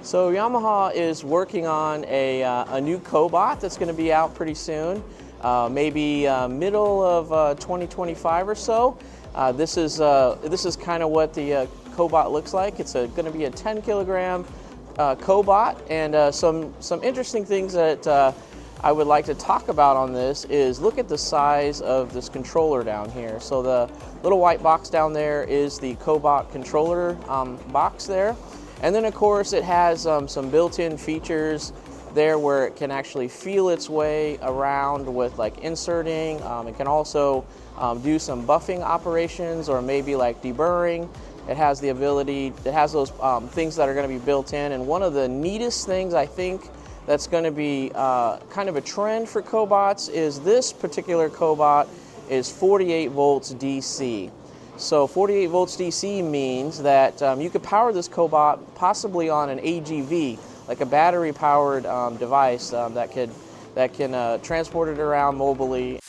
So Yamaha is working on a new Cobot that's going to be out pretty soon, maybe middle of 2025 or so. This is kind of what the Cobot looks like. It's going to be a 10 kilogram Cobot, and some interesting things that I would like to talk about on this is look at the size of this controller down here. So the little white box down there is the Cobot controller box there. And then of course it has some built-in features there where it can actually feel its way around with like inserting. It can also do some buffing operations or maybe like deburring. It has the ability, it has those things that are going to be built in. And one of the neatest things I think that's going to be kind of a trend for Cobots is this particular Cobot is 48 volts DC. So 48 volts DC means that you could power this Cobot possibly on an AGV, like a battery-powered device that can transport it around mobily.